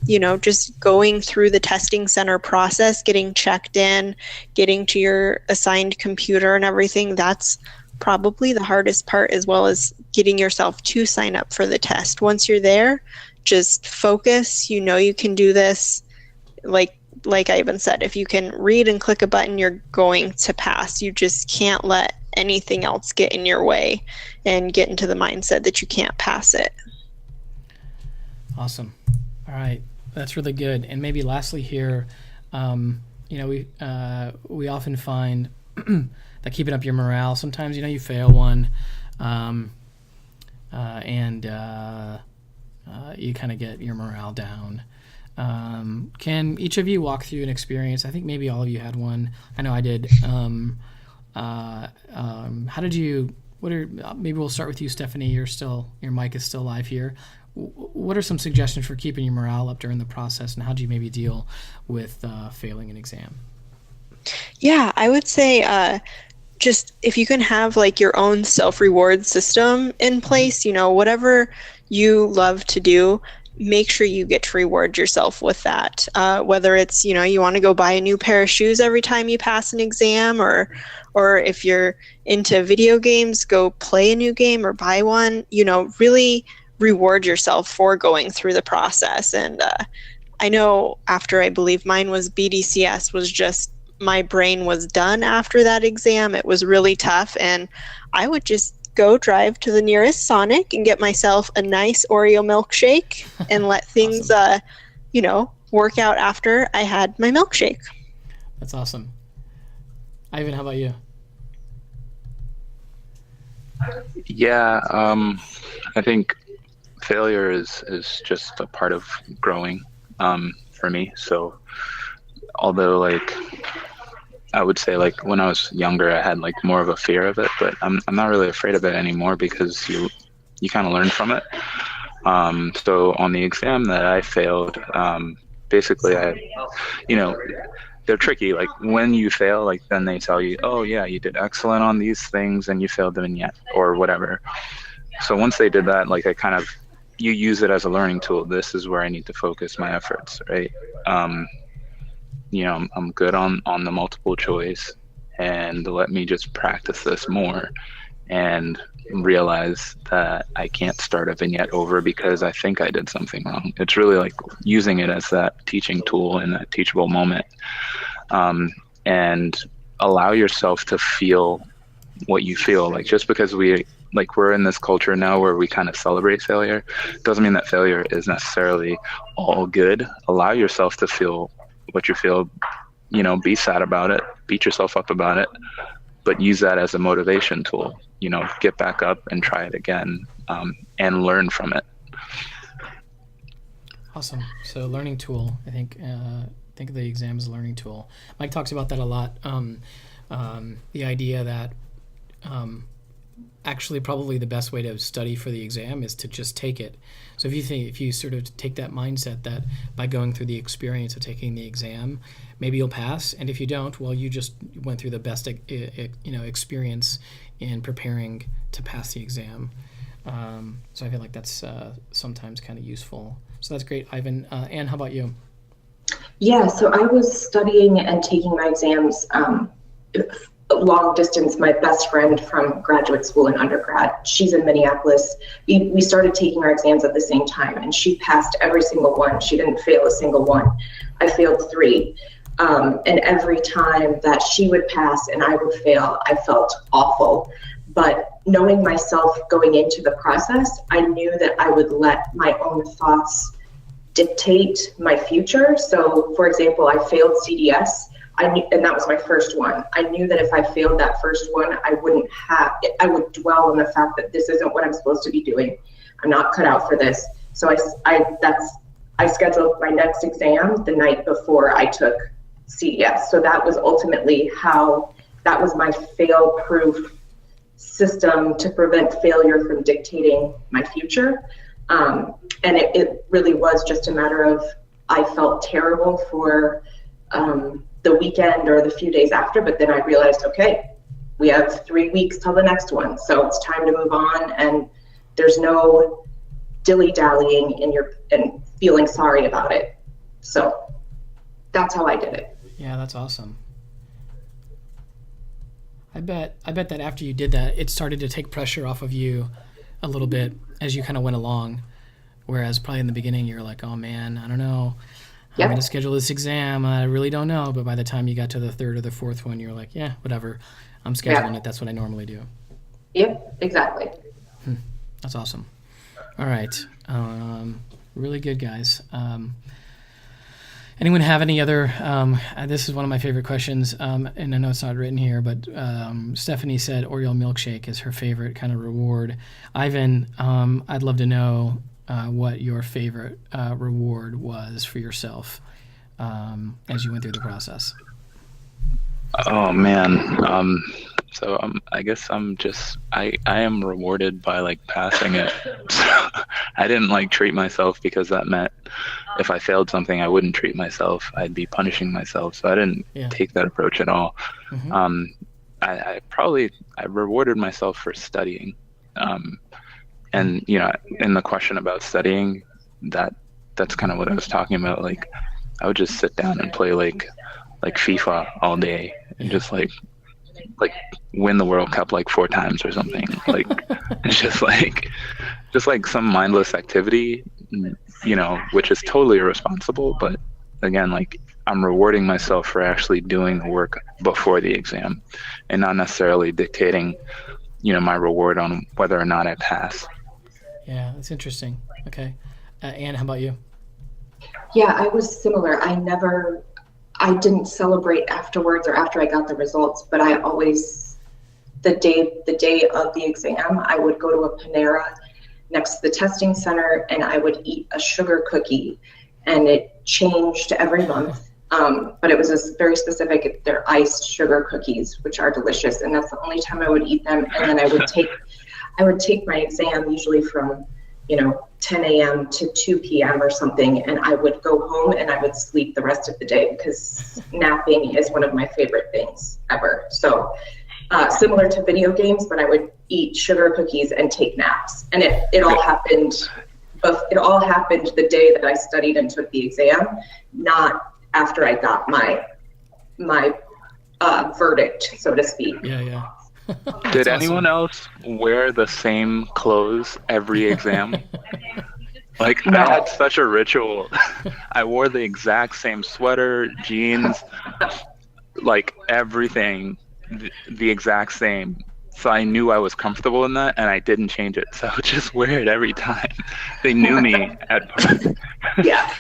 You know, just going through the testing center process, getting checked in, getting to your assigned computer and everything. That's probably the hardest part, as well as getting yourself to sign up for the test. Once you're there, just focus. You know you can do this. Like I even said, if you can read and click a button, you're going to pass. You just can't let anything else get in your way and get into the mindset that you can't pass it. Awesome. All right, that's really good. And maybe lastly here, you know, we often find that keeping up your morale, sometimes, you know, you fail one, and you kind of get your morale down. Can each of you walk through an experience? I think maybe all of you had one. I know I did. How did you? Maybe we'll start with you, Stephanie. Your mic is still live here. What are some suggestions for keeping your morale up during the process, and how do you maybe deal with failing an exam? Yeah, I would say just if you can have like your own self-reward system in place, you know, whatever you love to do, make sure you get to reward yourself with that. Whether it's, you know, you want to go buy a new pair of shoes every time you pass an exam, or if you're into video games, go play a new game or buy one, you know, really reward yourself for going through the process. And I know after, I believe mine was BDCS, was just, my brain was done after that exam. It was really tough, and I would just go drive to the nearest Sonic and get myself a nice Oreo milkshake and let things, awesome. You know, work out after I had my milkshake. That's awesome. Ivan, how about you? Yeah, I think failure is just a part of growing for me. So although like I would say like when I was younger I had like more of a fear of it, but I'm not really afraid of it anymore because you kind of learn from it. So on the exam that I failed, basically they're tricky. Like when you fail, like then they tell you, oh yeah, you did excellent on these things and you failed the vignette or whatever. So once they did that, like you use it as a learning tool. This is where I need to focus my efforts, right? I'm good on the multiple choice, and let me just practice this more and realize that I can't start a vignette over because I think I did something wrong. It's really like using it as that teaching tool in that teachable moment, and allow yourself to feel what you feel. Like, just because we're in this culture now where we kind of celebrate failure doesn't mean that failure is necessarily all good. Allow yourself to feel what you feel, be sad about it, beat yourself up about it, but use that as a motivation tool. Get back up and try it again, and learn from it. Awesome. So learning tool, I think of the exam as a learning tool. Mike talks about that a lot. The idea that actually probably the best way to study for the exam is to just take it. So if you sort of take that mindset that by going through the experience of taking the exam, maybe you'll pass, and if you don't, well, you just went through the best experience in preparing to pass the exam. So I feel like that's sometimes kind of useful. So that's great, Ivan. Anne, how about you? Yeah, so I was studying and taking my exams long distance. My best friend from graduate school and undergrad, she's in Minneapolis. We started taking our exams at the same time, and she passed every single one. She didn't fail a single one. I failed 3. And every time that she would pass and I would fail, I felt awful. But knowing myself going into the process, I knew that I would let my own thoughts dictate my future. So, for example, I failed CDS. And that was my first one. I knew that if I failed that first one, I would dwell on the fact that this isn't what I'm supposed to be doing. I'm not cut out for this. So I scheduled my next exam the night before I took CDS. So that was ultimately that was my fail-proof system to prevent failure from dictating my future. And it really was just a matter of, I felt terrible for the weekend or the few days after, but then I realized, okay, we have 3 weeks till the next one, so it's time to move on, and there's no dilly-dallying and feeling sorry about it. So that's how I did it. Yeah, that's awesome. I bet that after you did that, it started to take pressure off of you a little bit as you kind of went along, whereas probably in the beginning you're like, oh man, I don't know. I'm going to schedule this exam. I really don't know. But by the time you got to the 3rd or the 4th one, you're like, yeah, whatever. I'm scheduling it. That's what I normally do. Yep, exactly. That's awesome. All right. Really good, guys. Anyone have any other, this is one of my favorite questions, and I know it's not written here, but Stephanie said Oreo milkshake is her favorite kind of reward. Ivan, I'd love to know what your favorite reward was for yourself as you went through the process. Oh man. So I guess I am rewarded by like passing it. So I didn't treat myself, because that meant if I failed something, I wouldn't treat myself. I'd be punishing myself. So I didn't take that approach at all. Mm-hmm. I rewarded myself for studying. And in the question about studying, that's kind of what I was talking about. Like, I would just sit down and play like FIFA all day and just like win the World Cup 4 times or something. Like, it's just like some mindless activity, which is totally irresponsible. But again, I'm rewarding myself for actually doing the work before the exam, and not necessarily dictating, my reward on whether or not I pass. Yeah, that's interesting. Okay. Anne, how about you? Yeah, I was similar. I didn't celebrate afterwards or after I got the results, but I always, the day of the exam, I would go to a Panera next to the testing center and I would eat a sugar cookie, and it changed every month. But it was very specific. They're iced sugar cookies, which are delicious, and that's the only time I would eat them. And then I would take my exam usually from 10 a.m. to 2 p.m. or something, and I would go home and I would sleep the rest of the day, because napping is one of my favorite things ever. So similar to video games, but I would eat sugar cookies and take naps, and it all happened. But it all happened the day that I studied and took the exam, not after I got my verdict, so to speak. Yeah. Did awesome. anyone else wear the same clothes every exam? Like, No. I had such a ritual. I wore the exact same sweater, jeans, like everything, the exact same. So I knew I was comfortable in that, and I didn't change it. So I would just wear it every time. They knew me at first. Yeah.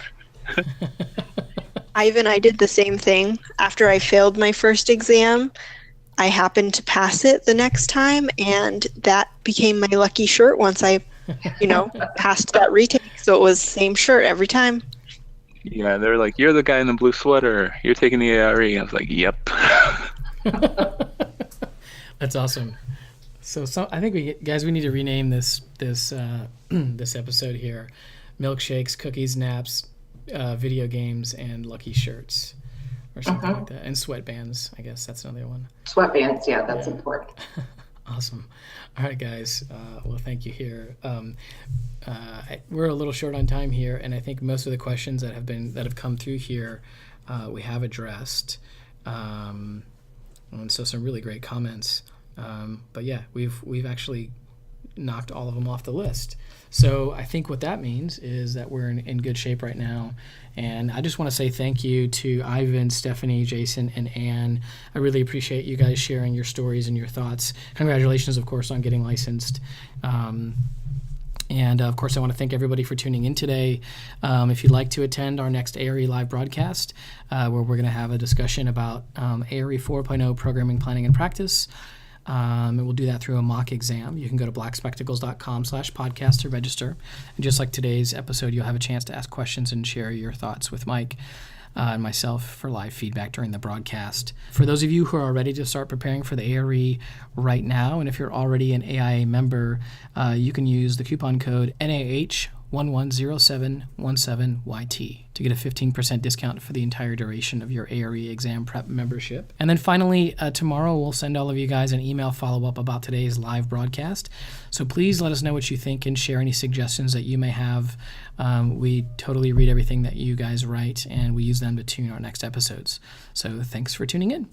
Ivan, I did the same thing. After I failed my first exam, I happened to pass it the next time, and that became my lucky shirt once I, passed that retake. So it was same shirt every time. Yeah, they're like, "You're the guy in the blue sweater. You're taking the ARE." I was like, "Yep." That's awesome. So I think we need to rename this this episode here: milkshakes, cookies, naps, video games, and lucky shirts, or something like that, and sweatbands. I guess that's another one. Sweatbands, yeah, that's important. Awesome. All right, guys. Well, thank you here. We're a little short on time here, and I think most of the questions that have come through here, we have addressed. And so some really great comments. But yeah, we've actually knocked all of them off the list. So I think what that means is that we're in good shape right now. And I just want to say thank you to Ivan, Stephanie, Jason, and Anne. I really appreciate you guys sharing your stories and your thoughts. Congratulations, of course, on getting licensed. And of course, I want to thank everybody for tuning in today. If you'd like to attend our next ARE live broadcast, where we're going to have a discussion about ARE 4.0 programming, planning, and practice, and we'll do that through a mock exam. You can go to blackspectacles.com/podcast to register. And just like today's episode, you'll have a chance to ask questions and share your thoughts with Mike and myself for live feedback during the broadcast. For those of you who are ready to start preparing for the ARE right now, and if you're already an AIA member, you can use the coupon code NAH110717YT to get a 15% discount for the entire duration of your ARE exam prep membership. And then finally, tomorrow we'll send all of you guys an email follow-up about today's live broadcast. So please let us know what you think and share any suggestions that you may have. We totally read everything that you guys write, and we use them to tune our next episodes. So thanks for tuning in.